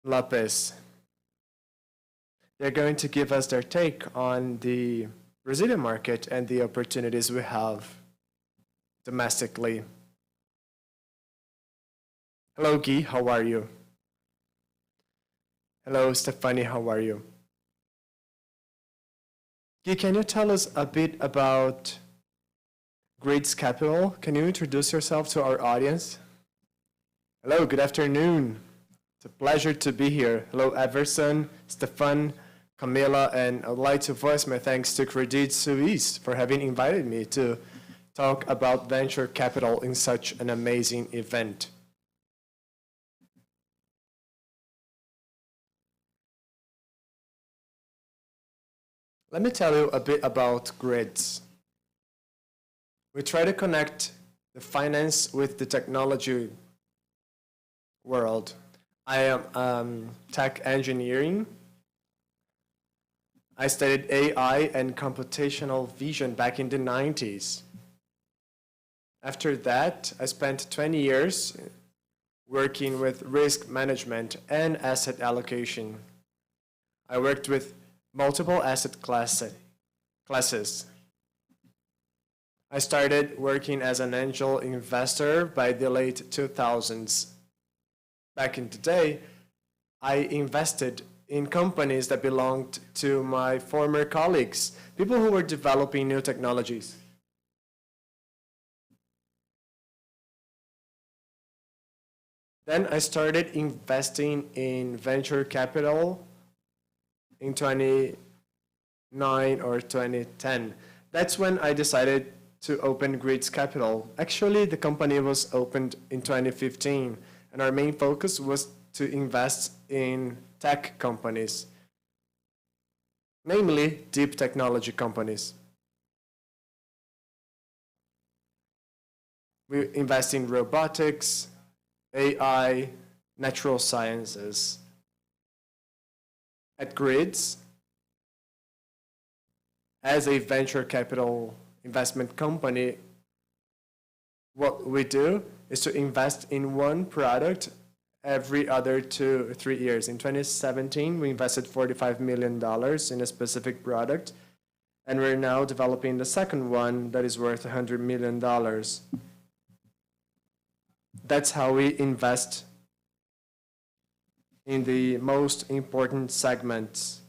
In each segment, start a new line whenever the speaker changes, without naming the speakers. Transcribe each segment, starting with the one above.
Lopes. They're going to give us their take on the Brazilian market and the opportunities we have domestically. Hello, Guy, how are you? Hello, Stephane, how are you? Guy, can you tell us a bit about Grids Capital? Can you introduce yourself to our audience? Hello, good afternoon. It's a pleasure to be here. Hello, Everson, Stephane, Camila, and I'd like to voice my thanks to Credit Suisse for having invited me to talk about venture capital in such an amazing event. Let me tell you a bit about grids. We try to connect the finance with the technology world. I am tech engineering. I studied AI and computational vision back in the 90s. After that, I spent 20 years working with risk management and asset allocation. I worked with multiple asset classes. I started working as an angel investor by the late 2000s. Back in the day, I invested in companies that belonged to my former colleagues, people who were developing new technologies. Then I started investing in venture capital in 2009 or 2010. That's when I decided to open Grids Capital. Actually, the company was opened in 2015, and our main focus was to invest in tech companies, namely deep technology companies. We invest in robotics, AI, natural sciences. At Grids, as a venture capital investment company, what we do is to invest in one product every other 2 or 3 years. In 2017, we invested $45 million in a specific product, and we're now developing the second one that is worth $100 million. That's how we invest in the most important segments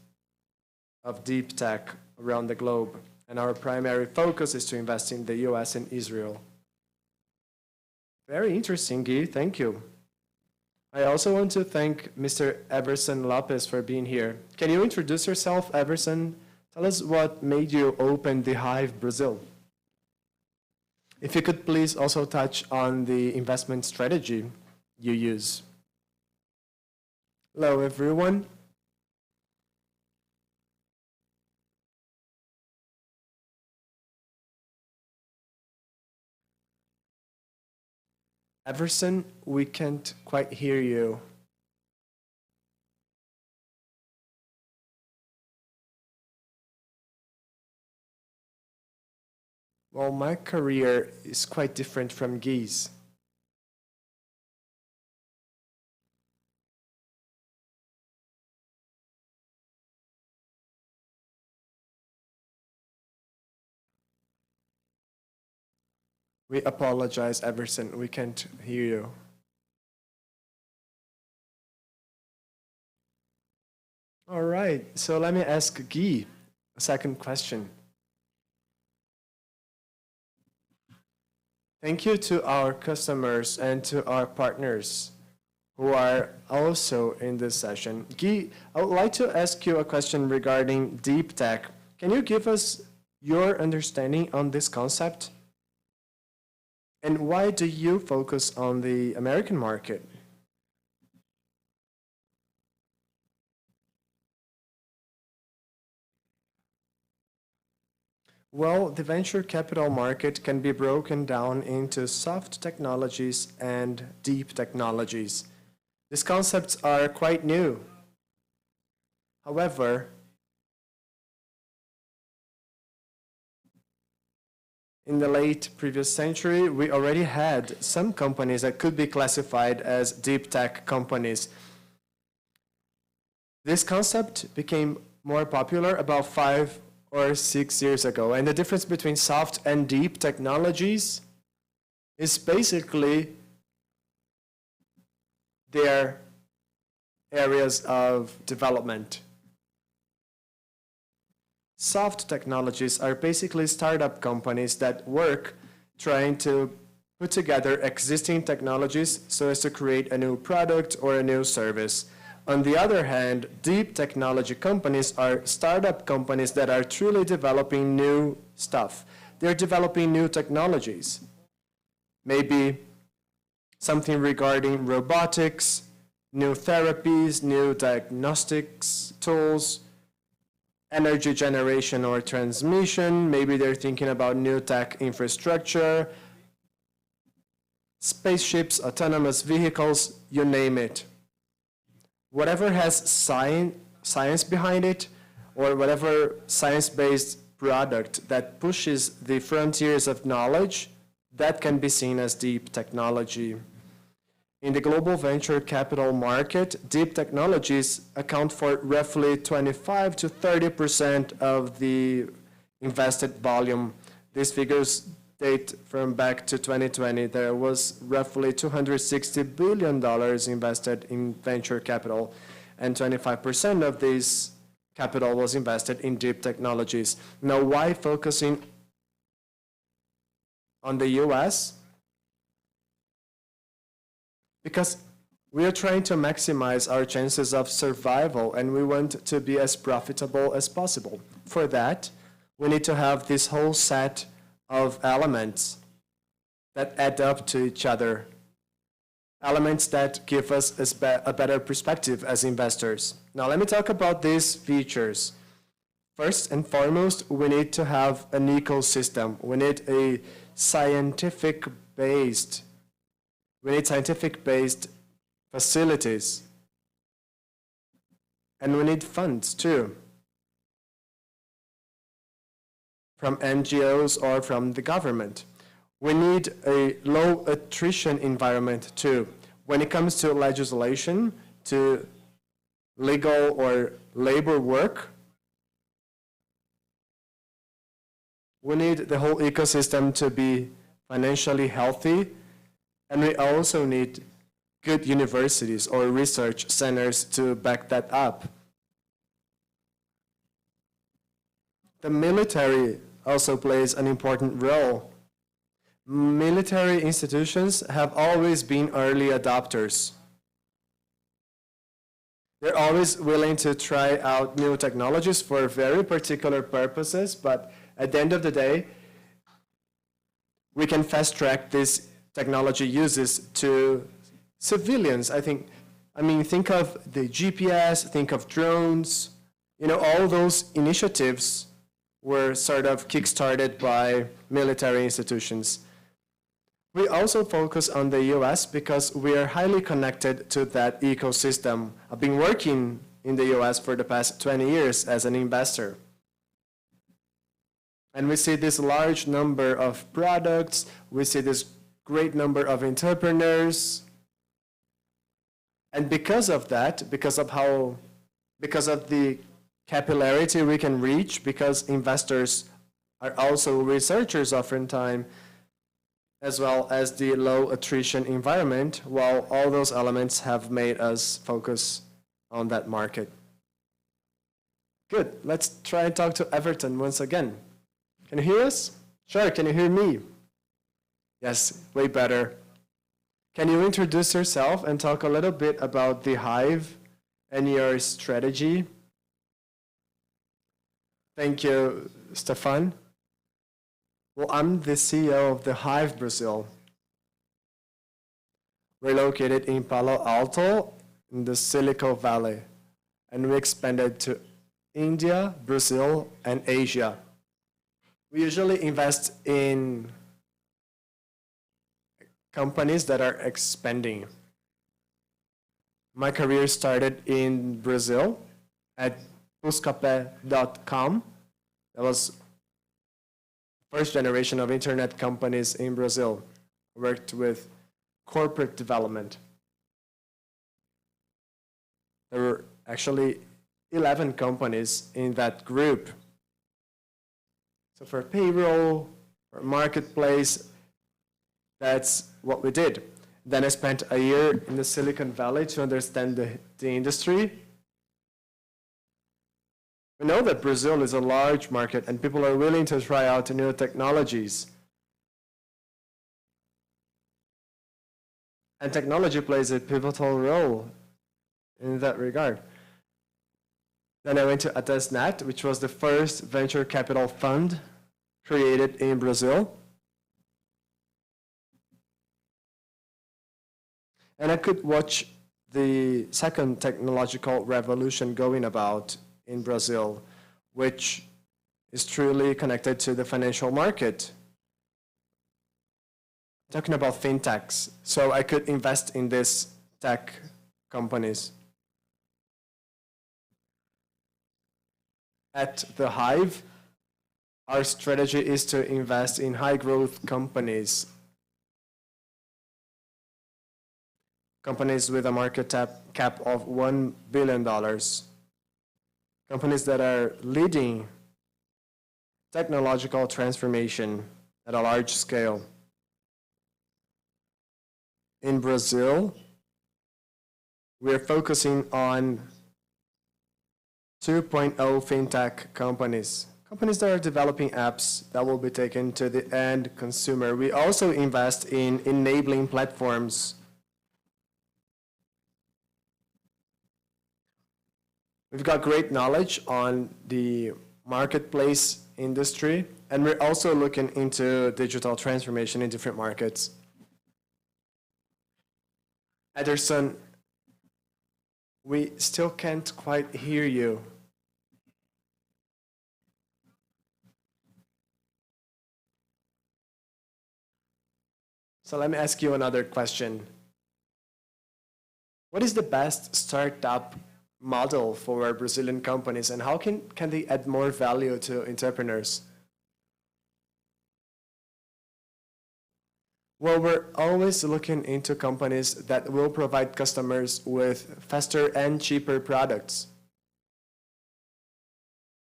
of deep tech around the globe. And our primary focus is to invest in the US and Israel. Very interesting, Guy. Thank you. I also want to thank Mr. Everson Lopes for being here. Can you introduce yourself, Everson? Tell us what made you open the Hive Brazil. If you could please also touch on the investment strategy you use. Hello, everyone. Everson, we can't quite hear you. Well, my career is quite different from Guy's. We apologize, Everson. We can't hear you. All right, so let me ask Guy a second question. Thank you to our customers and to our partners who are also in this session. Guy, I would like to ask you a question regarding deep tech. Can you give us your understanding on this concept? And why do you focus on the American market? Well, the venture capital market can be broken down into soft technologies and deep technologies. These concepts are quite new. However, in the late previous century, we already had some companies that could be classified as deep tech companies. This concept became more popular about 5 or 6 years ago, and the difference between soft and deep technologies is basically their areas of development. Soft technologies are basically startup companies that work trying to put together existing technologies so as to create a new product or a new service. On the other hand, deep technology companies are startup companies that are truly developing new stuff. They're developing new technologies. Maybe something regarding robotics, new therapies, new diagnostics tools, energy generation or transmission. Maybe they're thinking about new tech infrastructure, spaceships, autonomous vehicles, you name it. Whatever has science behind it, or whatever science-based product that pushes the frontiers of knowledge, that can be seen as deep technology. In the global venture capital market, deep technologies account for roughly 25 to 30% of the invested volume. These figures date from back to 2020. There was roughly $260 billion invested in venture capital, and 25% of this capital was invested in deep technologies. Now, why focusing on the US? Because we are trying to maximize our chances of survival, and we want to be as profitable as possible. For that, we need to have this whole set of elements that add up to each other, elements that give us a better perspective as investors. Now, let me talk about these features. First and foremost, we need to have an ecosystem. We need scientific-based facilities. And we need funds too, from NGOs or from the government. We need a low attrition environment too. When it comes to legislation, to legal or labor work, we need the whole ecosystem to be financially healthy, and we also need good universities or research centers to back that up. The military also plays an important role. Military institutions have always been early adopters. They're always willing to try out new technologies for very particular purposes, but at the end of the day, we can fast-track these technology uses to civilians. Think of the GPS, think of drones. All those initiatives were sort of kick-started by military institutions. We also focus on the US because we are highly connected to that ecosystem. I've been working in the US for the past 20 years as an investor. And we see this large number of products, we see this great number of entrepreneurs. And because of that, because of the capillarity we can reach, because investors are also researchers oftentimes, as well as the low attrition environment, while all those elements have made us focus on that market. Good, let's try and talk to Everton once again. Can you hear us? Sure, can you hear me? Yes, way better. Can you introduce yourself and talk a little bit about the Hive and your strategy? Thank you, Stephane. Well, I'm the CEO of the Hive Brazil. We're located in Palo Alto in the Silicon Valley, and we expanded to India, Brazil, and Asia. We usually invest in companies that are expanding. My career started in Brazil at buscapé.com. That was first generation of internet companies in Brazil. Worked with corporate development. There were actually 11 companies in that group. So for payroll, for marketplace, that's what we did. Then I spent a year in the Silicon Valley to understand the industry. We know that Brazil is a large market and people are willing to try out new technologies. And technology plays a pivotal role in that regard. Then I went to Atesnet, which was the first venture capital fund created in Brazil. And I could watch the second technological revolution going about in Brazil, which is truly connected to the financial market. Talking about fintechs, so I could invest in these tech companies. At the Hive, our strategy is to invest in high growth companies. Companies with a market cap of $1 billion. Companies that are leading technological transformation at a large scale. In Brazil, we are focusing on 2.0 fintech companies. Companies that are developing apps that will be taken to the end consumer. We also invest in enabling platforms. We've got great knowledge on the marketplace industry, and we're also looking into digital transformation in different markets. Everson, we still can't quite hear you. So let me ask you another question. What is the best startup model for Brazilian companies, and how can they add more value to entrepreneurs? Well, we're always looking into companies that will provide customers with faster and cheaper products.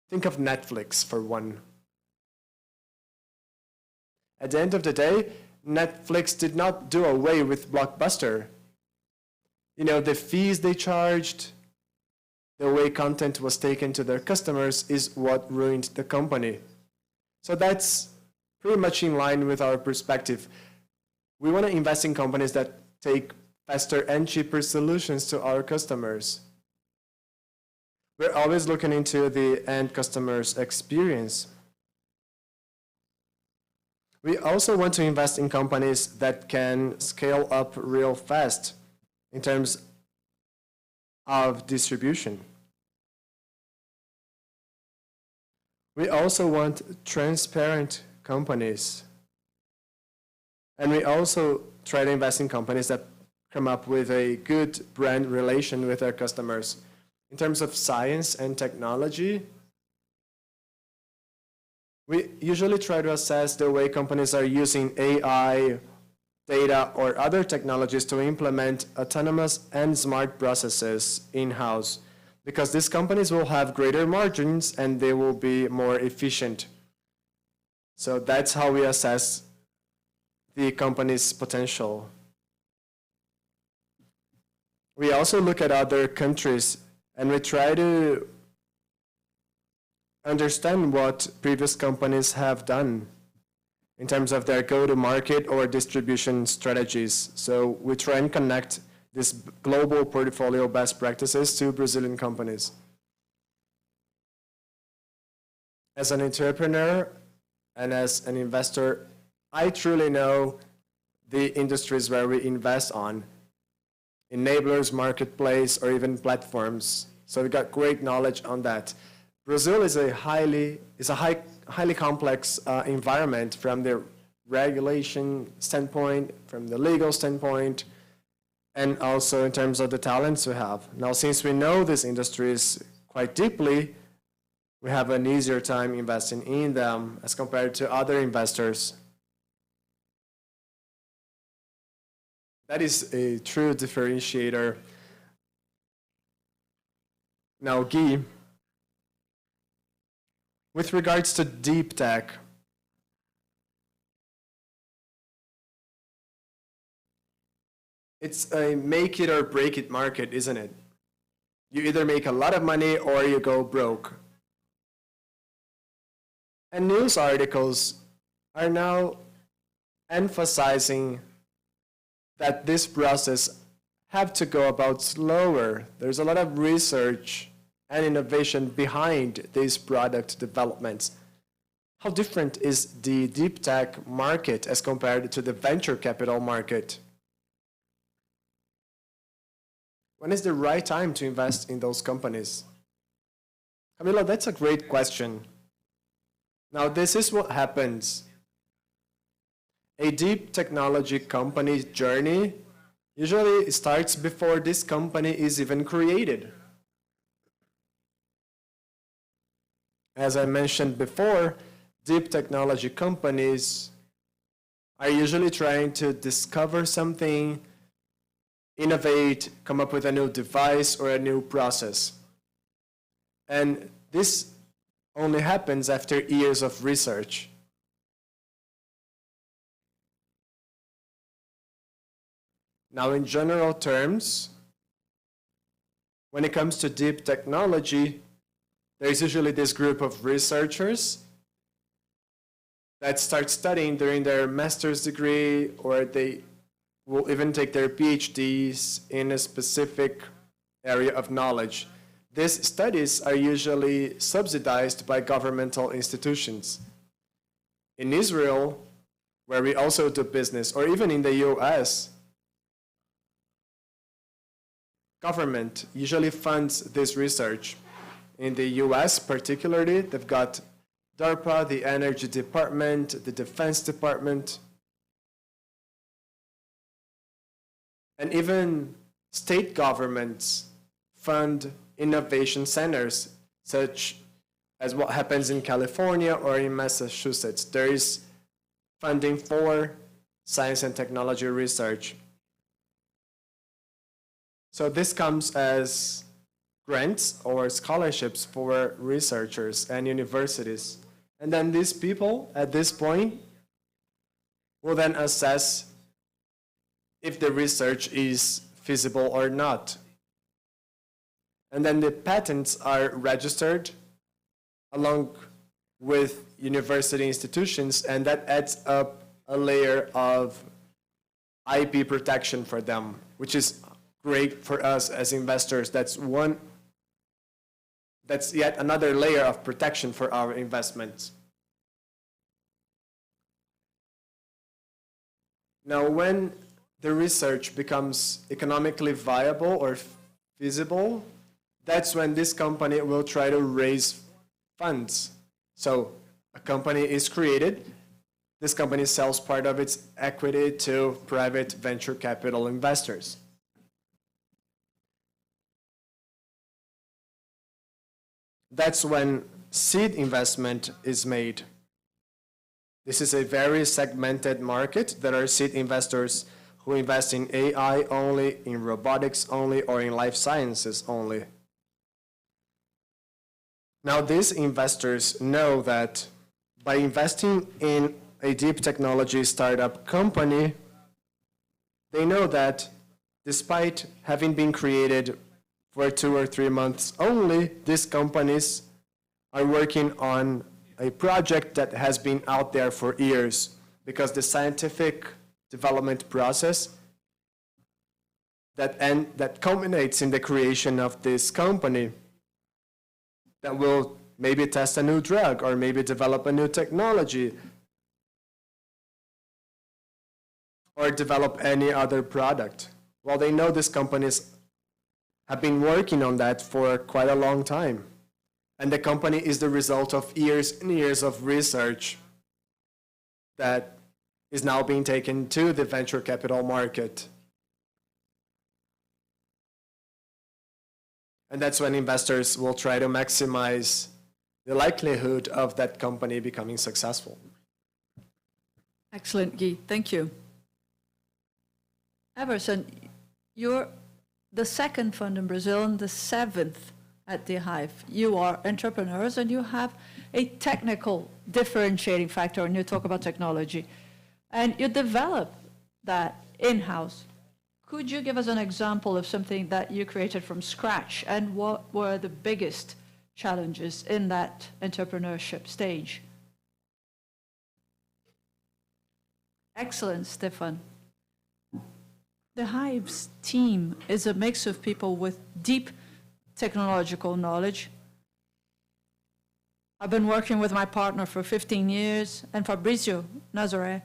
Think of Netflix for one. At the end of the day, Netflix did not do away with Blockbuster. You know, the fees they charged, the way content was taken to their customers is what ruined the company. So that's pretty much in line with our perspective. We want to invest in companies that take faster and cheaper solutions to our customers. We're always looking into the end customer's experience. We also want to invest in companies that can scale up real fast in terms of distribution. We also want transparent companies. And we also try to invest in companies that come up with a good brand relation with their customers. In terms of science and technology, we usually try to assess the way companies are using AI, data, or other technologies to implement autonomous and smart processes in-house, because these companies will have greater margins and they will be more efficient. So that's how we assess the company's potential. We also look at other countries and we try to understand what previous companies have done in terms of their go-to-market or distribution strategies. So we try and connect this global portfolio best practices to Brazilian companies. As an entrepreneur and as an investor, I truly know the industries where we invest on, enablers, marketplace, or even platforms. So we got great knowledge on that. Brazil is a highly complex environment from the regulation standpoint, from the legal standpoint, and also in terms of the talents we have. Now, since we know these industries quite deeply, we have an easier time investing in them as compared to other investors. That is a true differentiator. Now, Guy, with regards to deep tech, it's a make it or break it market, isn't it? You either make a lot of money or you go broke. And news articles are now emphasizing that this process have to go about slower. There's a lot of research and innovation behind these product developments. How different is the deep tech market as compared to the venture capital market? When is the right time to invest in those companies? Camila, that's a great question. Now, this is what happens. A deep technology company's journey usually starts before this company is even created. As I mentioned before, deep technology companies are usually trying to discover something, innovate, come up with a new device or a new process. And this only happens after years of research. Now, in general terms, when it comes to deep technology, there's usually this group of researchers that start studying during their master's degree, or they will even take their PhDs in a specific area of knowledge. These studies are usually subsidized by governmental institutions. In Israel, where we also do business, or even in the US, government usually funds this research. In the US particularly, they've got DARPA, the Energy Department, the Defense Department, and even state governments fund innovation centers, such as what happens in California or in Massachusetts. There is funding for science and technology research. So this comes as grants or scholarships for researchers and universities. And then these people, at this point, will then assess if the research is feasible or not. And then the patents are registered along with university institutions, and that adds up a layer of IP protection for them, which is great for us as investors. That's yet another layer of protection for our investments. Now, when the research becomes economically viable or feasible, that's when this company will try to raise funds. So a company is created. This company sells part of its equity to private venture capital investors. That's when seed investment is made. This is a very segmented market. There are seed investors who invest in AI only, in robotics only, or in life sciences only. Now, these investors know that by investing in a deep technology startup company, they know that despite having been created for 2 or 3 months only, these companies are working on a project that has been out there for years, because the scientific development process that culminates in the creation of this company that will maybe test a new drug or maybe develop a new technology or develop any other product. Well, they know these companies have been working on that for quite a long time. And the company is the result of years and years of research that is now being taken to the venture capital market. And that's when investors will try to maximize the likelihood of that company becoming successful.
Excellent, Guy. Thank you. Everson, you're the second fund in Brazil and the 7th at the Hive. You are entrepreneurs and you have a technical differentiating factor when you talk about technology. And you develop that in-house. Could you give us an example of something that you created from scratch, and what were the biggest challenges in that entrepreneurship stage? Excellent, Stephane. The Hive's team is a mix of people with deep technological knowledge. I've been working with my partner for 15 years, and Fabrizio Nazare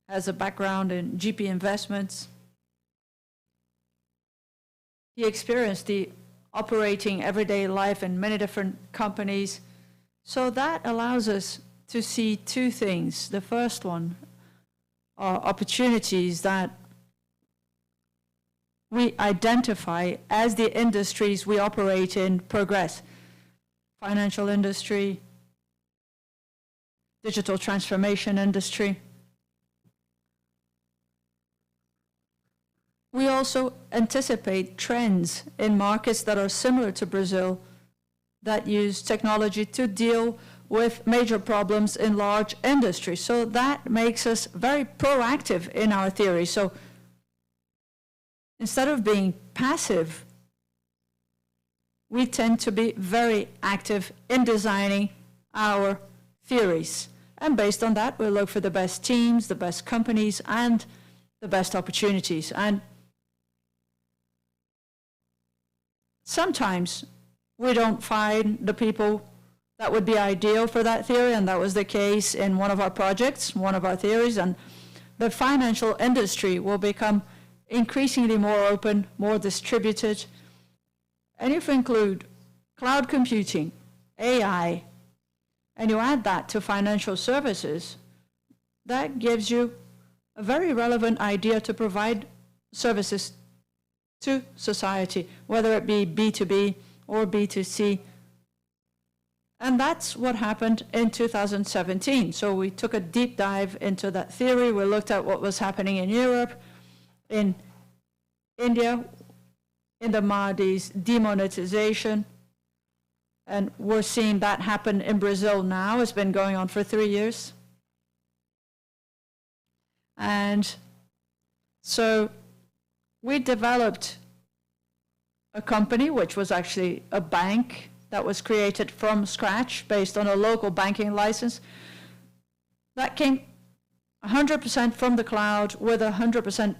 has a background in GP investments. He experienced the operating everyday life in many different companies. So that allows us to see two things. The first one are opportunities that we identify as the industries we operate in progress. Financial industry, digital transformation industry. We also anticipate trends in markets that are similar to Brazil that use technology to deal with major problems in large industries. So that makes us very proactive in our theory. So instead of being passive, we tend to be very active in designing our theories. And based on that, we look for the best teams, the best companies, and the best opportunities. And sometimes we don't find the people that would be ideal for that theory, and that was the case in one of our projects, one of our theories, and the financial industry will become increasingly more open, more distributed. And if you include cloud computing, AI, and you add that to financial services, that gives you a very relevant idea to provide services to society, whether it be B2B or B2C. And that's what happened in 2017. So we took a deep dive into that theory. We looked at what was happening in Europe, in India, in the Mahdi's demonetization. And we're seeing that happen in Brazil now. It's been going on for 3 years. And so we developed a company, which was actually a bank that was created from scratch based on a local banking license that came 100% from the cloud with 100%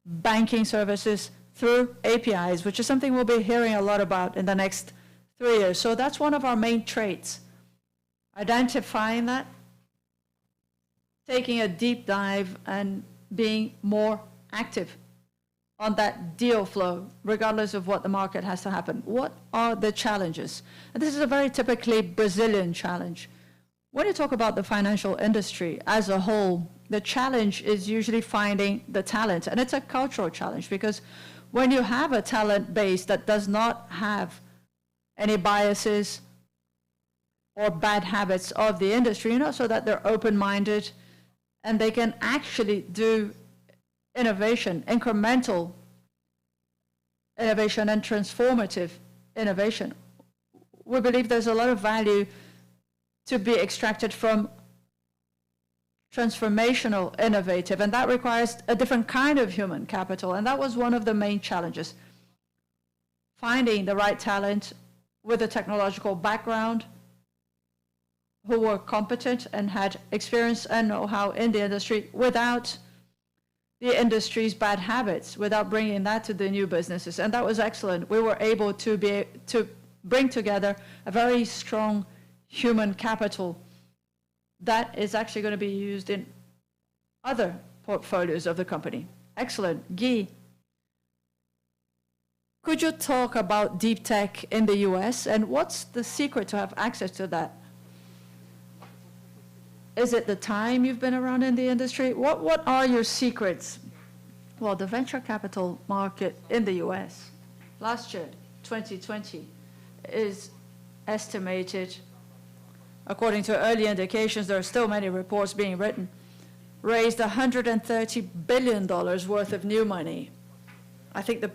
banking services through APIs, which is something we'll be hearing a lot about in the next 3 years. So that's one of our main traits, identifying that, taking a deep dive and being more active on that deal flow, regardless of what the market has to happen. What are the challenges? And this is a very typically Brazilian challenge. When you talk about the financial industry as a whole, the challenge is usually finding the talent. And it's a cultural challenge, because when you have a talent base that does not have any biases or bad habits of the industry, so that they're open-minded and they can actually do innovation, incremental innovation and transformative innovation. We believe there's a lot of value to be extracted from transformational innovative, and that requires a different kind of human capital, and that was one of the main challenges. Finding the right talent with a technological background who were competent and had experience and know-how in the industry without the industry's bad habits, without bringing that to the new businesses. And that was excellent. We were able to bring together a very strong human capital that is actually going to be used in other portfolios of the company. Excellent. Guy, could you talk about deep tech in the US, and what's the secret to have access to that? Is it the time you've been around in the industry? What are your secrets? Well, the venture capital market in the US last year, 2020, is estimated, according to early indications, there are still many reports being written, raised $130 billion worth of new money. I think the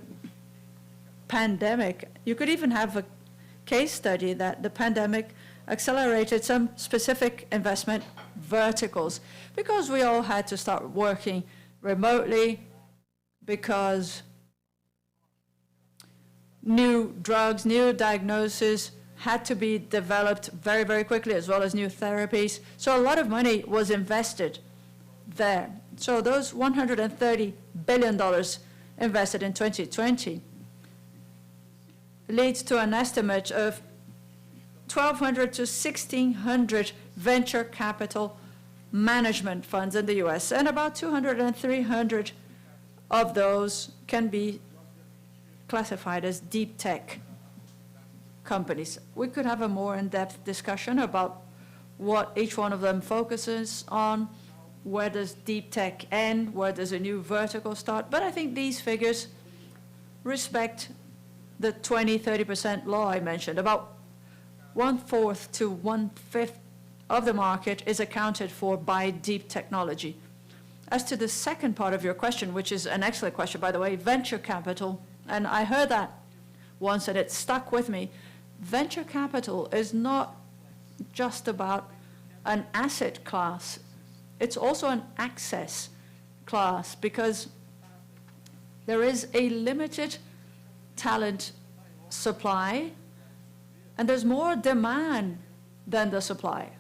pandemic, you could even have case study that the pandemic accelerated some specific investment verticals because we all had to start working remotely, because new drugs, new diagnoses had to be developed very, very quickly, as well as new therapies. So a lot of money was invested there. So those $130 billion invested in 2020 leads to an estimate of 1,200 to 1,600 venture capital management funds in the US, and about 200 and 300 of those can be classified as deep tech companies. We could have a more in-depth discussion about what each one of them focuses on, where does deep tech end, where does a new vertical start, but I think these figures respect the 20-30% law I mentioned. About 1/4 to 1/5 of the market is accounted for by deep technology. As to the second part of your question, which is an excellent question, by the way, venture capital, and I heard that once and it stuck with me. Venture capital is not just about an asset class. It's also an access class, because there is a limited talent supply, and there's more demand than the supply.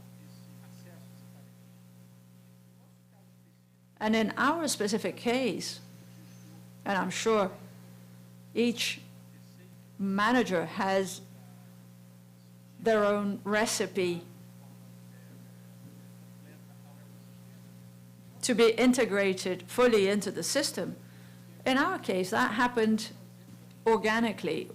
And in our specific case, and I'm sure each manager has their own recipe to be integrated fully into the system. In our case, that happened organically.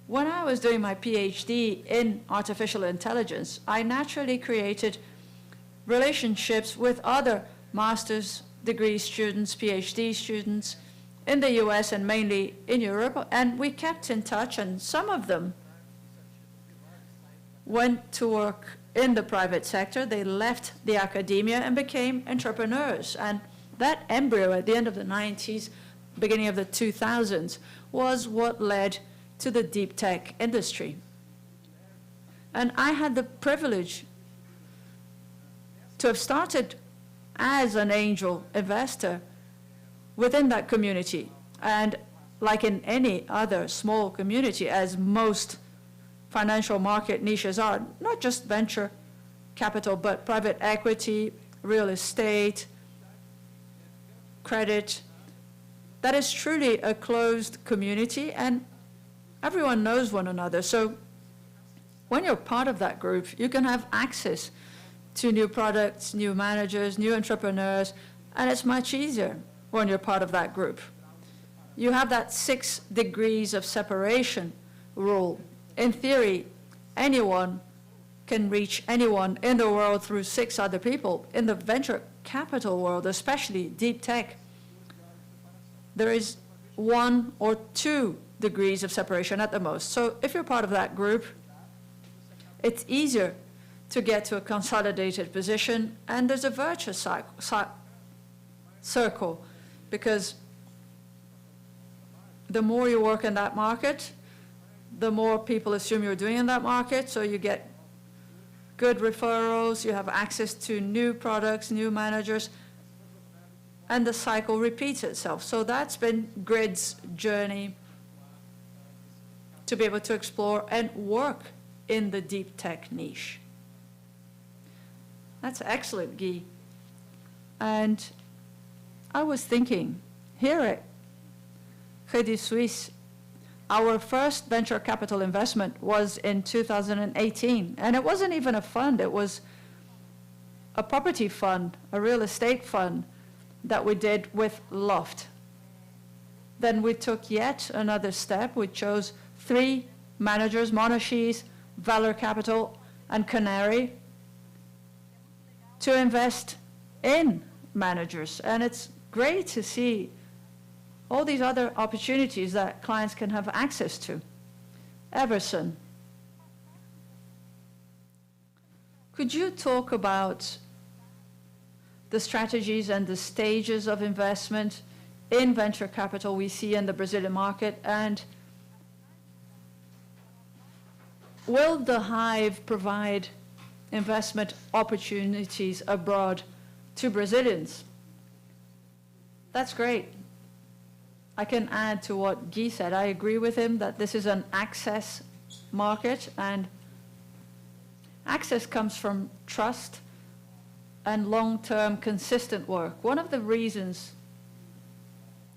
When I was doing my PhD in artificial intelligence, I naturally created relationships with other master's degree students, PhD students in the US and mainly in Europe, and we kept in touch, and some of them went to work in the private sector. They left the academia and became entrepreneurs. And that embryo at the end of the 90s, beginning of the 2000s, was what led to the deep tech industry. And I had the privilege to have started as an angel investor within that community. And like in any other small community, as most financial market niches are, not just venture capital, but private equity, real estate, credit, that is truly a closed community, and everyone knows one another. So when you're part of that group, you can have access to new products, new managers, new entrepreneurs, and it's much easier when you're part of that group. You have that 6 degrees of separation rule. In theory, anyone can reach anyone in the world through 6 other people. In the venture capital world, especially deep tech, there is 1 or 2 degrees of separation at the most. So if you're part of that group, it's easier to get to a consolidated position, and there's a virtuous circle, because the more you work in that market, the more people assume you're doing in that market, so you get good referrals, you have access to new products, new managers, and the cycle repeats itself. So that's been Grid's journey to be able to explore and work in the deep tech niche. That's excellent, Guy. And I was thinking, here at Credit Suisse, our first venture capital investment was in 2018, and it wasn't even a fund, it was a property fund, a real estate fund that we did with Loft. Then we took yet another step. We chose 3 managers, Monashis, Valor Capital, and Canary, to invest in managers. And it's great to see all these other opportunities that clients can have access to. Everson, could you talk about the strategies and the stages of investment in venture capital we see in the Brazilian market, and will the Hive provide investment opportunities abroad to Brazilians? That's great. I can add to what Guy said. I agree with him that this is an access market, and access comes from trust and long-term consistent work. One of the reasons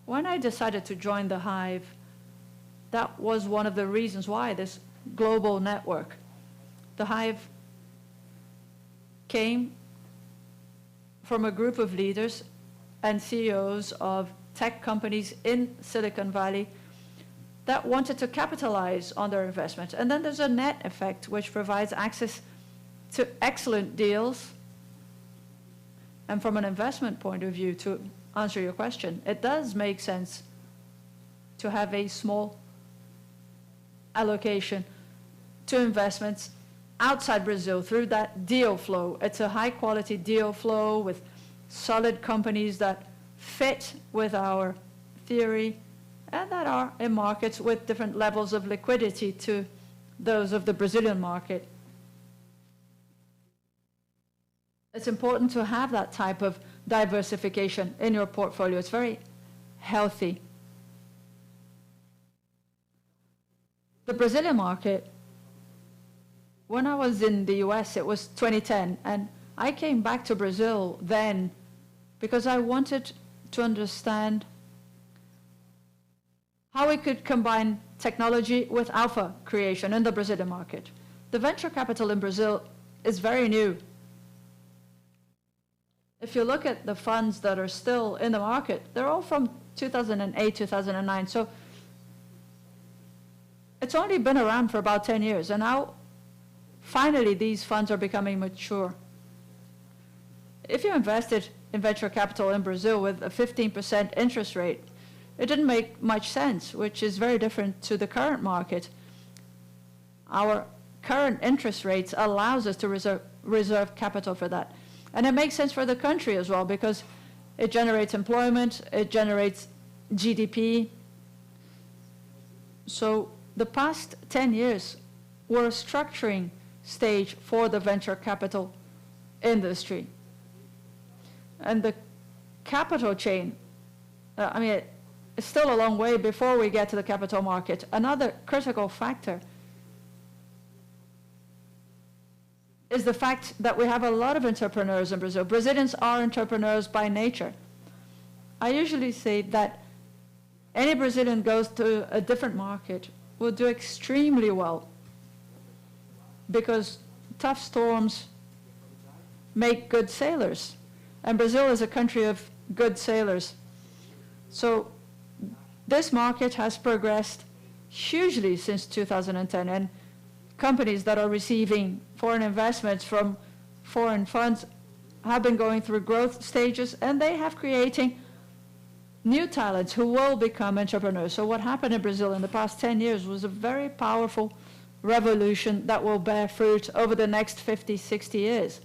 when I decided to join the Hive, that was one of the reasons why this global network. The Hive came from a group of leaders and CEOs of tech companies in Silicon Valley that wanted to capitalize on their investment. And then there's a net effect which provides access to excellent deals. And from an investment point of view, to answer your question, it does make sense to have a small allocation to investments outside Brazil through that deal flow. It's a high quality deal flow with solid companies that fit with our theory and that are in markets with different levels of liquidity to those of the Brazilian market. It's important to have that type of diversification in your portfolio. It's very healthy. The Brazilian market, when I was in the US, it was 2010, and I came back to Brazil then because I wanted to understand how we could combine technology with alpha creation in the Brazilian market. The venture capital in Brazil is very new. If you look at the funds that are still in the market, they're all from 2008, 2009. So it's only been around for about 10 years, and now finally these funds are becoming mature. If you invested in venture capital in Brazil with a 15% interest rate, it didn't make much sense, which is very different to the current market. Our current interest rates allows us to reserve capital for that. And it makes sense for the country as well because it generates employment, it generates GDP. So the past 10 years were a structuring stage for the venture capital industry. And the capital chain, it's still a long way before we get to the capital market. Another critical factor is the fact that we have a lot of entrepreneurs in Brazil. Brazilians are entrepreneurs by nature. I usually say that any Brazilian goes to a different market will do extremely well because tough storms make good sailors. And Brazil is a country of good sailors. So this market has progressed hugely since 2010, and companies that are receiving foreign investments from foreign funds have been going through growth stages, and they have creating new talents who will become entrepreneurs. So what happened in Brazil in the past 10 years was a very powerful revolution that will bear fruit over the next 50, 60 years.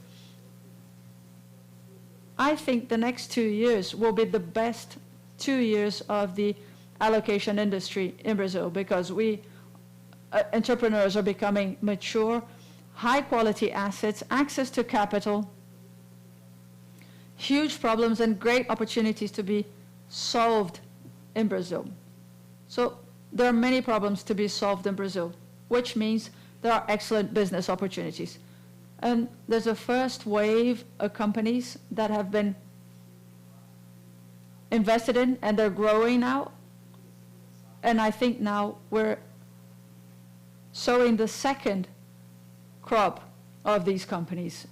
I think the next 2 years will be the best 2 years of the allocation industry in Brazil because entrepreneurs are becoming mature, high quality assets, access to capital, huge problems and great opportunities to be solved in Brazil. So there are many problems to be solved in Brazil, which means there are excellent business opportunities. And there's a first wave of companies that have been invested in, and they're growing now. And I think now we're sowing the second crop of these companies.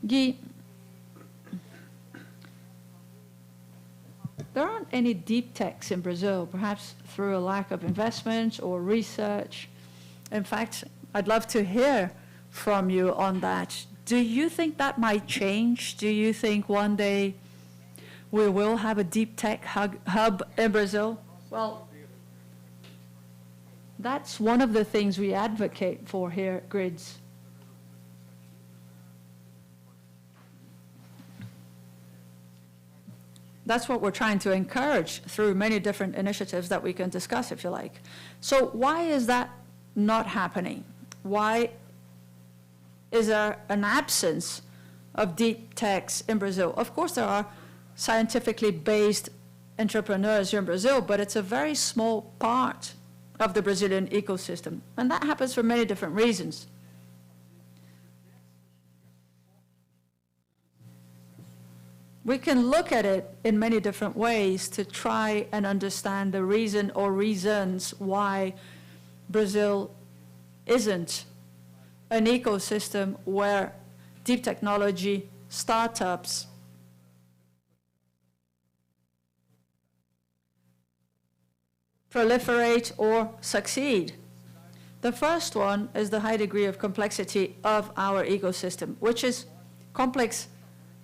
Guy, there aren't any deep techs in Brazil, perhaps through a lack of investment or research. In fact, I'd love to hear from you on that. Do you think that might change? Do you think one day we will have a deep tech hub in Brazil? Well, that's one of the things we advocate for here at GRIDS. That's what we're trying to encourage through many different initiatives that we can discuss, if you like. So why is that not happening? Why is there an absence of deep techs in Brazil? Of course, there are scientifically based entrepreneurs here in Brazil, but it's a very small part of the Brazilian ecosystem. And that happens for many different reasons. We can look at it in many different ways to try and understand the reason or reasons why Brazil isn't an ecosystem where deep technology startups proliferate or succeed. The first one is the high degree of complexity of our ecosystem, which is complex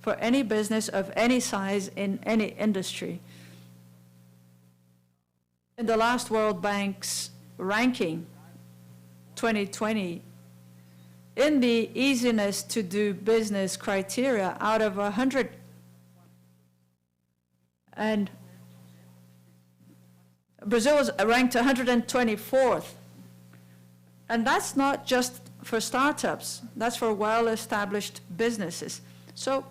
for any business of any size in any industry. In the last World Bank's ranking, 2020, in the easiness to do business criteria, out of 100, and Brazil was ranked 124th. And that's not just for startups, that's for well-established businesses. So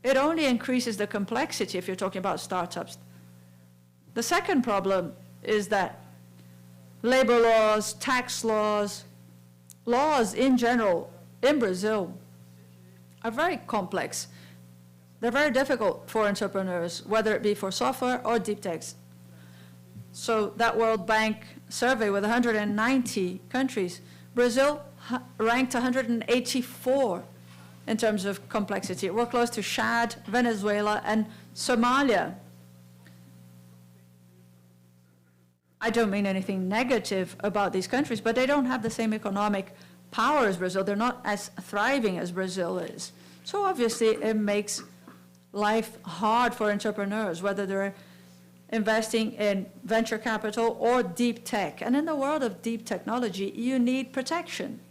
it only increases the complexity if you're talking about startups. The second problem is that labor laws, tax laws, laws in general in Brazil are very complex. They're very difficult for entrepreneurs, whether it be for software or deep techs. So that World Bank survey with 190 countries, Brazil ranked 184 in terms of complexity. We're close to Chad, Venezuela, and Somalia. I don't mean anything negative about these countries, but they don't have the same economic power as Brazil. They're not as thriving as Brazil is. So obviously it makes life hard for entrepreneurs, whether they're investing in venture capital or deep tech. And in the world of deep technology, you need protection.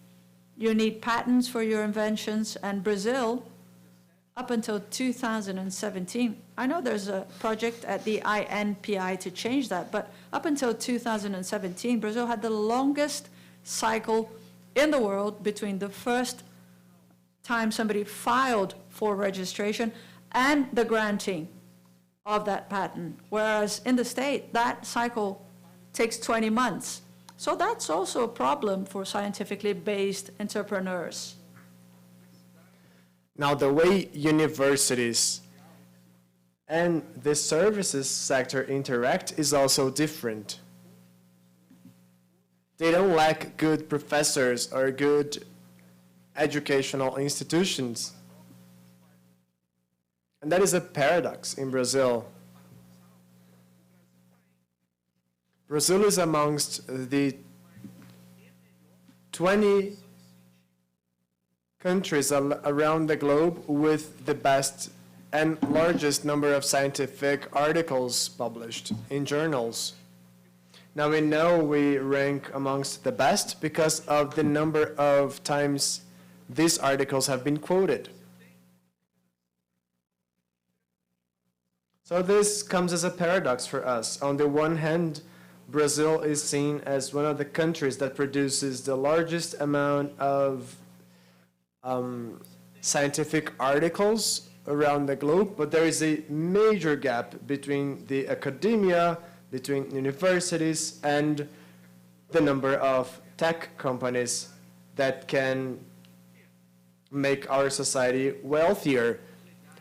You need patents for your inventions. And Brazil, up until 2017, I know there's a project at the INPI to change that, but up until 2017, Brazil had the longest cycle in the world between the first time somebody filed for registration and the granting of that patent, whereas in the state, that cycle takes 20 months. So that's also a problem for scientifically based entrepreneurs.
Now, the way universities and the services sector interact is also different. They don't lack good professors or good educational institutions. And that is a paradox in Brazil. Brazil is amongst the 20 countries around the globe with the best and largest number of scientific articles published in journals. Now we know we rank amongst the best because of the number of times these articles have been quoted. So this comes as a paradox for us. On the one hand, Brazil is seen as one of the countries that produces the largest amount of scientific articles around the globe, but there is a major gap between the academia, between universities, and the number of tech companies that can make our society wealthier.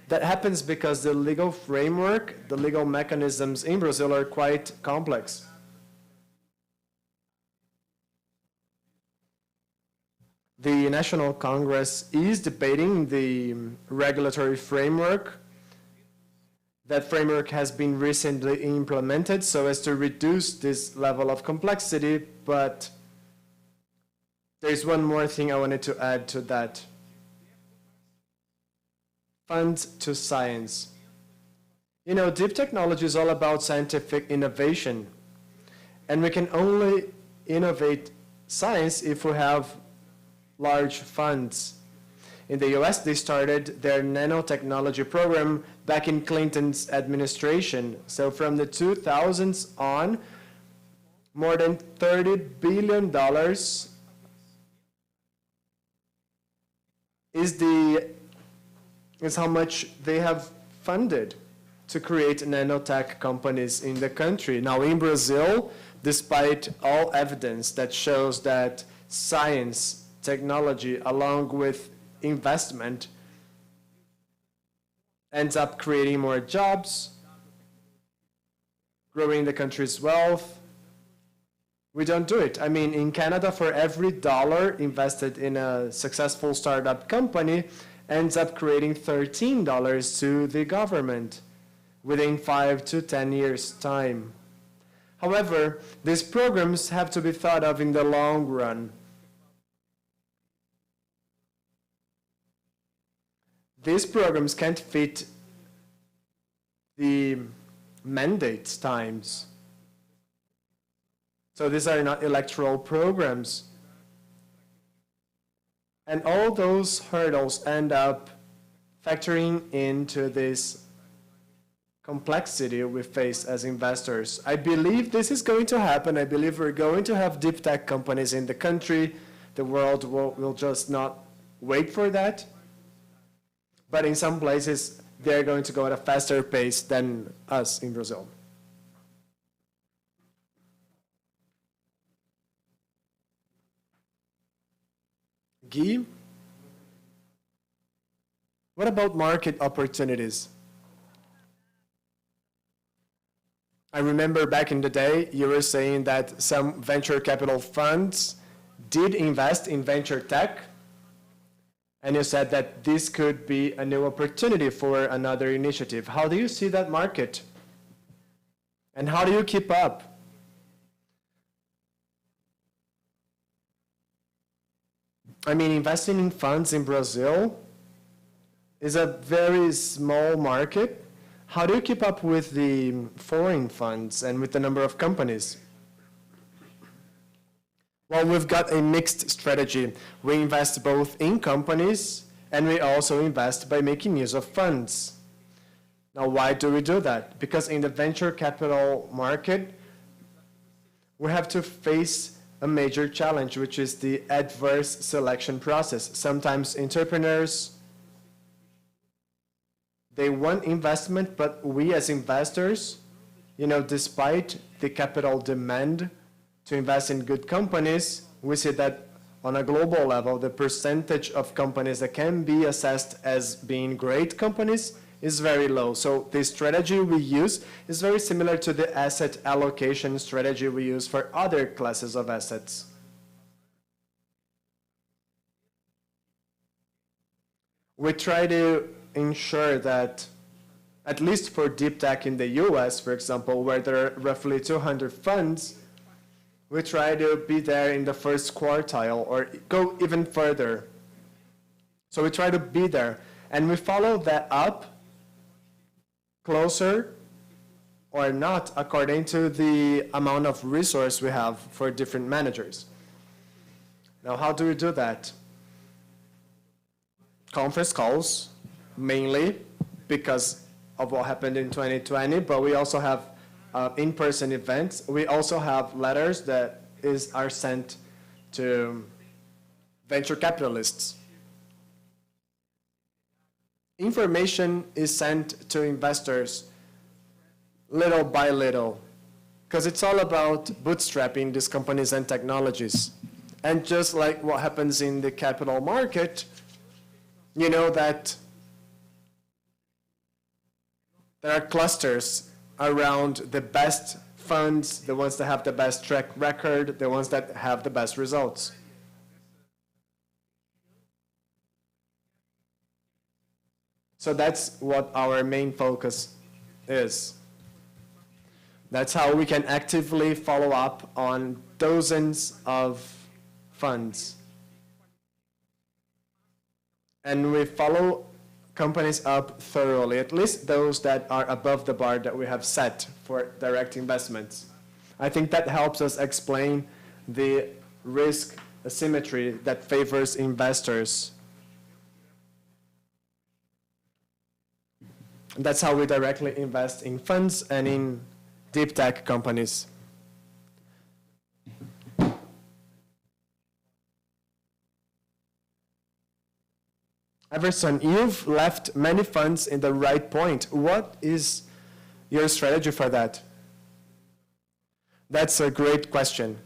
That happens because the legal framework, the legal mechanisms in Brazil are quite complex. The National Congress is debating the regulatory framework. That framework has been recently implemented so as to reduce this level of complexity, but there's one more thing I wanted to add to that. Funds to science. You know, deep technology is all about scientific innovation, and we can only innovate science if we have large funds. In the US, they started their nanotechnology program back in Clinton's administration. So from the 2000s on, more than $30 billion is how much they have funded to create nanotech companies in the country. Now in Brazil, despite all evidence that shows that science, technology, along with investment, ends up creating more jobs, growing the country's wealth, we don't do it. I mean, in Canada, for every dollar invested in a successful startup company, ends up creating $13 to the government within 5 to 10 years' time. However, these programs have to be thought of in the long run. These programs can't fit the mandate times. So these are not electoral programs. And all those hurdles end up factoring into this complexity we face as investors. I believe this is going to happen. I believe we're going to have deep tech companies in the country. The world will just not wait for that. But in some places, they're going to go at a faster pace than us in Brazil. Guy, what about market opportunities? I remember back in the day, you were saying that some venture capital funds did invest in venture tech, and you said that this could be a new opportunity for another initiative. How do you see that market? And how do you keep up? I mean, investing in funds in Brazil is a very small market. How do you keep up with the foreign funds and with the number of companies? Well, we've got a mixed strategy. We invest both in companies and we also invest by making use of funds. Now, why do we do that? Because in the venture capital market, we have to face a major challenge, which is the adverse selection process. Sometimes entrepreneurs, they want investment, but we as investors, despite the capital demand to invest in good companies, we see that on a global level, the percentage of companies that can be assessed as being great companies is very low. So the strategy we use is very similar to the asset allocation strategy we use for other classes of assets. We try to ensure that, at least for deep tech in the US, for example, where there are roughly 200 funds, we try to be there in the first quartile or go even further. So we try to be there, and we follow that up closer or not according to the amount of resource we have for different managers. Now, how do we do that? Conference calls, mainly because of what happened in 2020, but we also have in-person events. We also have letters that are sent to venture capitalists. Information is sent to investors little by little, because it's all about bootstrapping these companies and technologies. And just like what happens in the capital market, you know that there are clusters around the best funds, the ones that have the best track record, the ones that have the best results. So that's what our main focus is. That's how we can actively follow up on dozens of funds. And we follow companies up thoroughly, at least those that are above the bar that we have set for direct investments. I think that helps us explain the risk asymmetry that favors investors. That's how we directly invest in funds and in deep tech companies. Everson, you've left many funds in the right point. What is your strategy for that? That's a great question.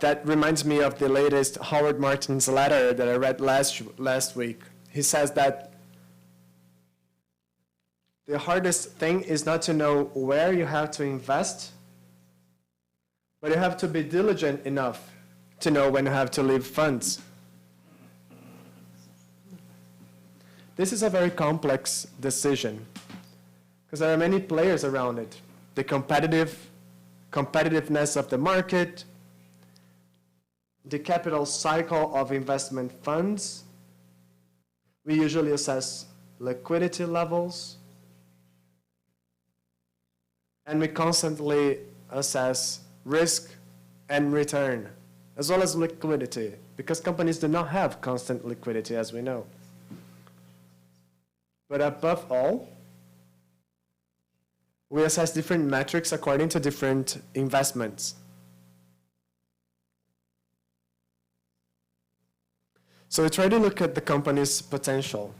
That reminds me of the latest Howard Martin's letter that I read last week. He says that the hardest thing is not to know where you have to invest, but you have to be diligent enough to know when you have to leave funds. This is a very complex decision because there are many players around it. The competitiveness of the market, the capital cycle of investment funds. We usually assess liquidity levels, and we constantly assess risk and return, as well as liquidity, because companies do not have constant liquidity, as we know. But above all, we assess different metrics according to different investments. So we try to look at the company's potential.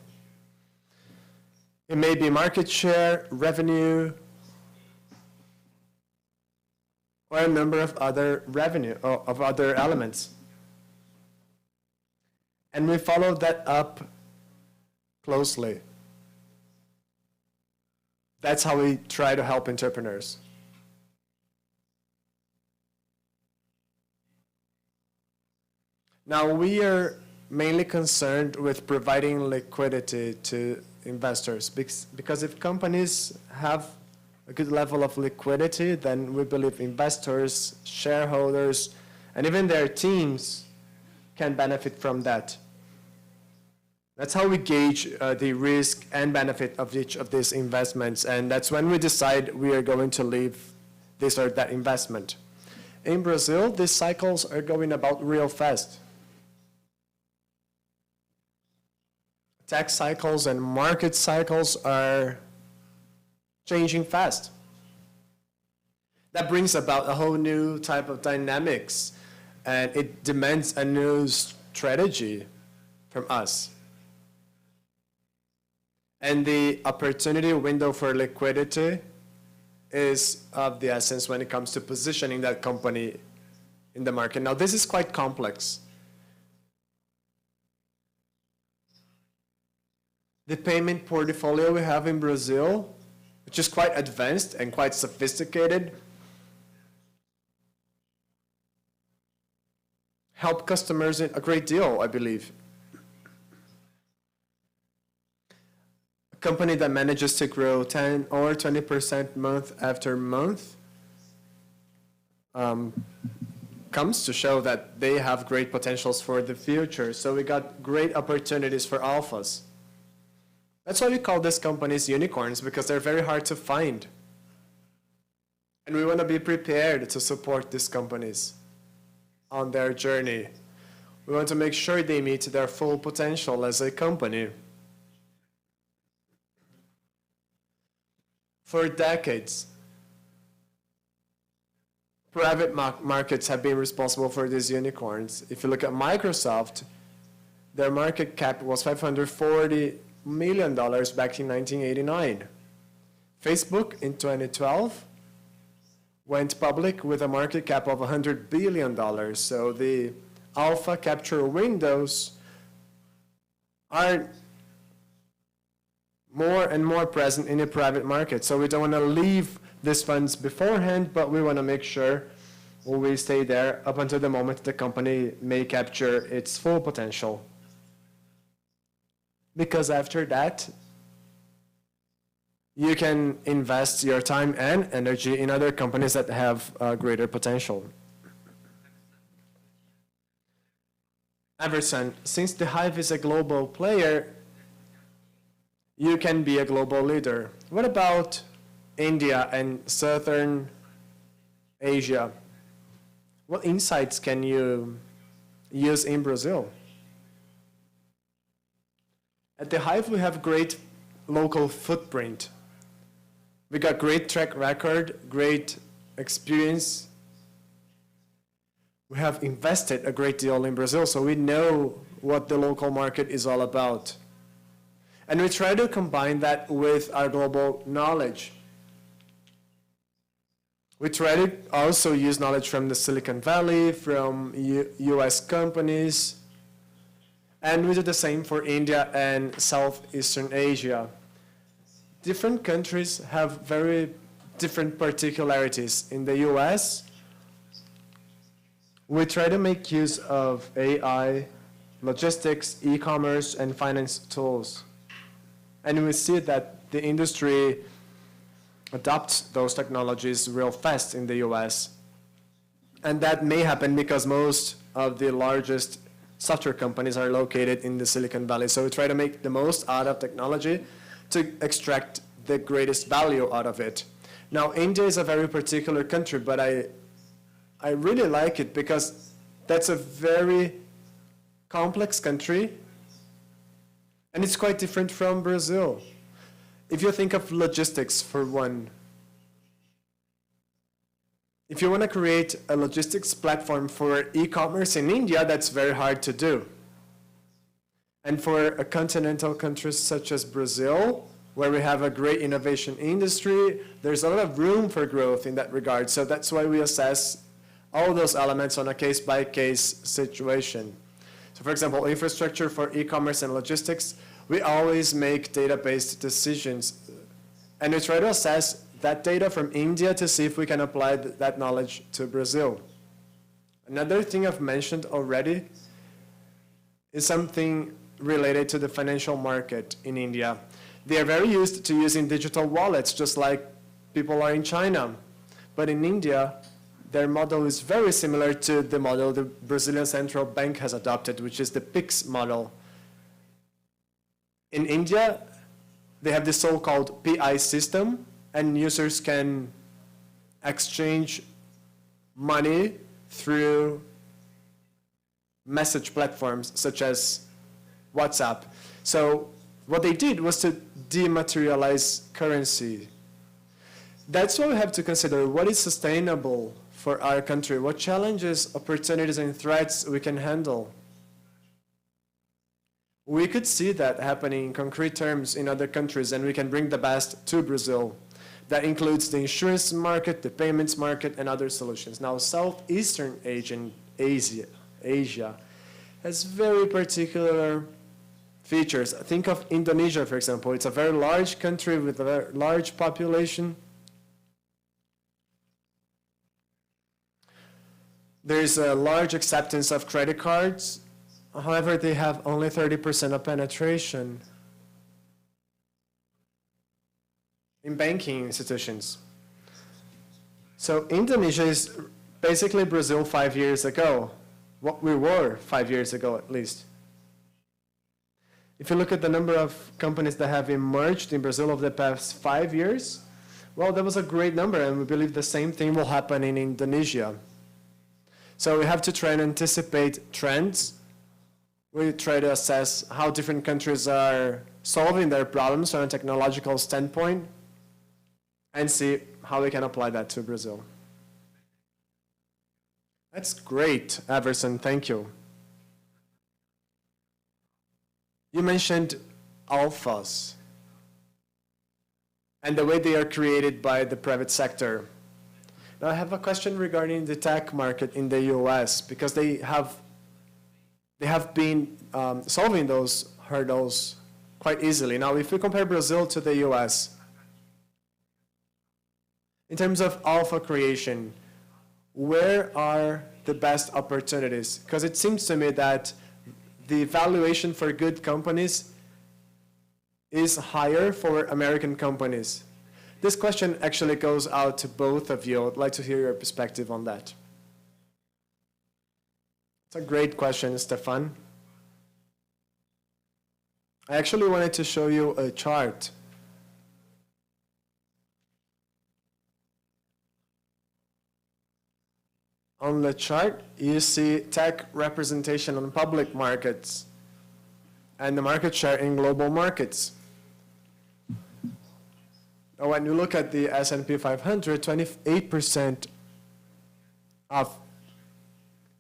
It may be market share, revenue, or a number of other other elements. And we follow that up closely. That's how we try to help entrepreneurs. Now, we are mainly concerned with providing liquidity to investors because if companies have a good level of liquidity, then we believe investors, shareholders, and even their teams can benefit from that. That's how we gauge the risk and benefit of each of these investments, and that's when we decide we are going to leave this or that investment. In Brazil, these cycles are going about real fast. Tech cycles and market cycles are changing fast. That brings about a whole new type of dynamics, and it demands a new strategy from us. And the opportunity window for liquidity is of the essence when it comes to positioning that company in the market. Now, this is quite complex. The payment portfolio we have in Brazil, which is quite advanced and quite sophisticated, help customers a great deal, I believe. A company that manages to grow 10 or 20% month after month comes to show that they have great potentials for the future. So we got great opportunities for alphas. That's why we call these companies unicorns, because they're very hard to find. And we want to be prepared to support these companies on their journey. We want to make sure they meet their full potential as a company. For decades, private markets have been responsible for these unicorns. If you look at Microsoft, their market cap was $540 million back in 1989. Facebook in 2012 went public with a market cap of $100 billion. So the alpha capture windows are more and more present in the private market. So we don't want to leave these funds beforehand, but we want to make sure we stay there up until the moment the company may capture its full potential. Because after that, you can invest your time and energy in other companies that have greater potential. Everson, since the Hive is a global player, you can be a global leader. What about India and Southern Asia? What insights can you use in Brazil? At the Hive, we have great local footprint. We got great track record, great experience. We have invested a great deal in Brazil, so we know what the local market is all about. And we try to combine that with our global knowledge. We try to also use knowledge from the Silicon Valley, from US companies, and we do the same for India and Southeastern Asia. Different countries have very different particularities. In the US, we try to make use of AI, logistics, e-commerce, and finance tools. And we see that the industry adopts those technologies real fast in the US. And that may happen because most of the largest software companies are located in the Silicon Valley. So we try to make the most out of technology to extract the greatest value out of it. Now, India is a very particular country, but I really like it because that's a very complex country, and it's quite different from Brazil. If you think of logistics for one, if you want to create a logistics platform for e-commerce in India, that's very hard to do. And for a continental country such as Brazil, where we have a great innovation industry, there's a lot of room for growth in that regard. So that's why we assess all those elements on a case-by-case situation. So for example, infrastructure for e-commerce and logistics, we always make data-based decisions. And we try to assess that data from India to see if we can apply that knowledge to Brazil. Another thing I've mentioned already is something related to the financial market in India. They are very used to using digital wallets, just like people are in China. But in India, their model is very similar to the model the Brazilian Central Bank has adopted, which is the PIX model. In India, they have the so-called PI system, and users can exchange money through message platforms such as WhatsApp. So what they did was to dematerialize currency. That's why we have to consider what is sustainable for our country, what challenges, opportunities, and threats we can handle. We could see that happening in concrete terms in other countries, and we can bring the best to Brazil. That includes the insurance market, the payments market, and other solutions. Now, Southeastern Asia has very particular features. Think of Indonesia, for example. It's a very large country with a very large population. There's a large acceptance of credit cards. However, they have only 30% of penetration in banking institutions. So Indonesia is basically Brazil 5 years ago, what we were 5 years ago at least. If you look at the number of companies that have emerged in Brazil over the past 5 years, well, that was a great number, and we believe the same thing will happen in Indonesia. So we have to try and anticipate trends. We try to assess how different countries are solving their problems from a technological standpoint and see how we can apply that to Brazil. That's great, Everson, thank you. You mentioned alphas and the way they are created by the private sector. Now I have a question regarding the tech market in the US, because they have been solving those hurdles quite easily. Now, if we compare Brazil to the US, in terms of alpha creation, where are the best opportunities? Because it seems to me that the valuation for good companies is higher for American companies. This question actually goes out to both of you. I'd like to hear your perspective on that. It's a great question, Stephane. I actually wanted to show you a chart. On the chart, you see tech representation on public markets and the market share in global markets. Now, when you look at the S&P 500, 28% of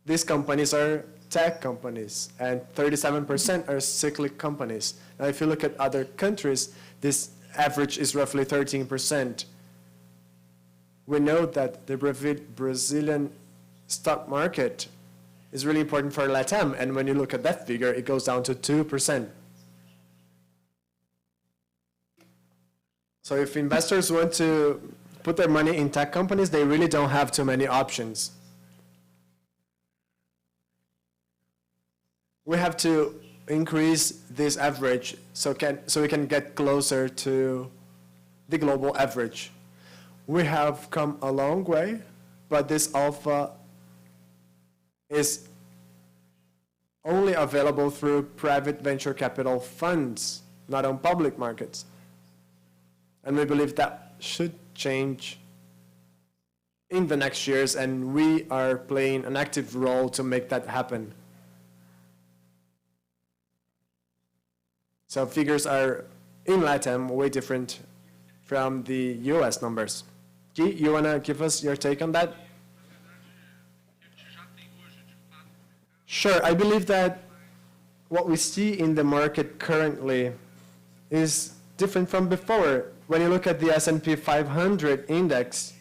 these companies are tech companies, and 37% are cyclic companies. Now, if you look at other countries, this average is roughly 13%. We know that the Brazilian stock market is really important for LATAM, and when you look at that figure, it goes down to 2%. So if investors want to put their money in tech companies, they really don't have too many options. We have to increase this average so we can get closer to the global average. We have come a long way, but this alpha is only available through private venture capital funds, not on public markets. And we believe that should change in the next years, and we are playing an active role to make that happen. So figures are, in LATAM, way different from the US numbers. Gui, you want to give us your take on that? Sure, I believe that what we see in the market currently is different from before. When you look at the S&P 500 index,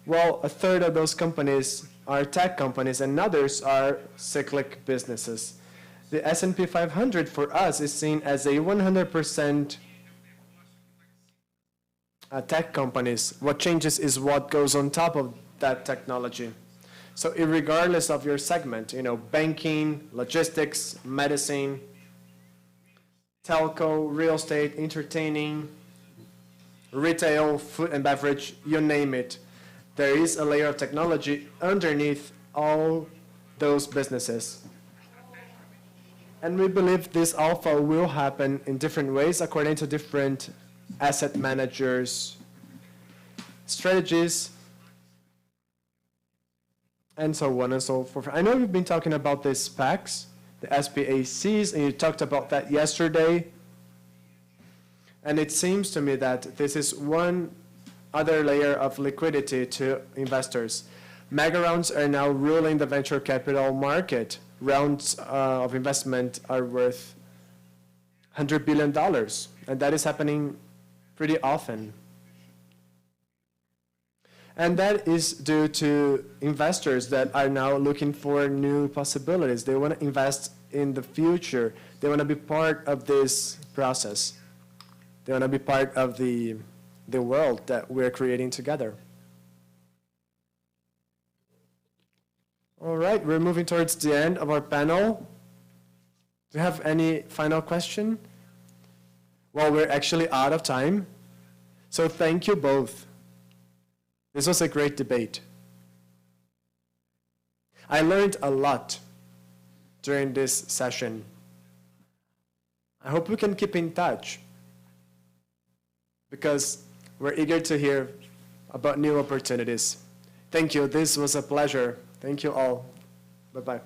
well, a third of those companies are tech companies and others are cyclic businesses. The S&P 500 for us is seen as a 100% tech companies. What changes is what goes on top of that technology. So regardless of your segment, banking, logistics, medicine, telco, real estate, entertaining, retail, food and beverage, you name it. There is a layer of technology underneath all those businesses. And we believe this alpha will happen in different ways according to different asset managers' strategies, and so on and so forth. I know we've been talking about the SPACs, the SPACs, and you talked about that yesterday. And it seems to me that this is one other layer of liquidity to investors. Mega rounds are now ruling the venture capital market. Rounds of investment are worth $100 billion, and that is happening pretty often. And that is due to investors that are now looking for new possibilities. They want to invest in the future. They want to be part of this process. They want to be part of the world that we're creating together. All right, we're moving towards the end of our panel. Do you have any final question? Well, we're actually out of time. So thank you both. This was a great debate. I learned a lot during this session. I hope we can keep in touch because we're eager to hear about new opportunities. Thank you. This was a pleasure. Thank you all. Bye-bye.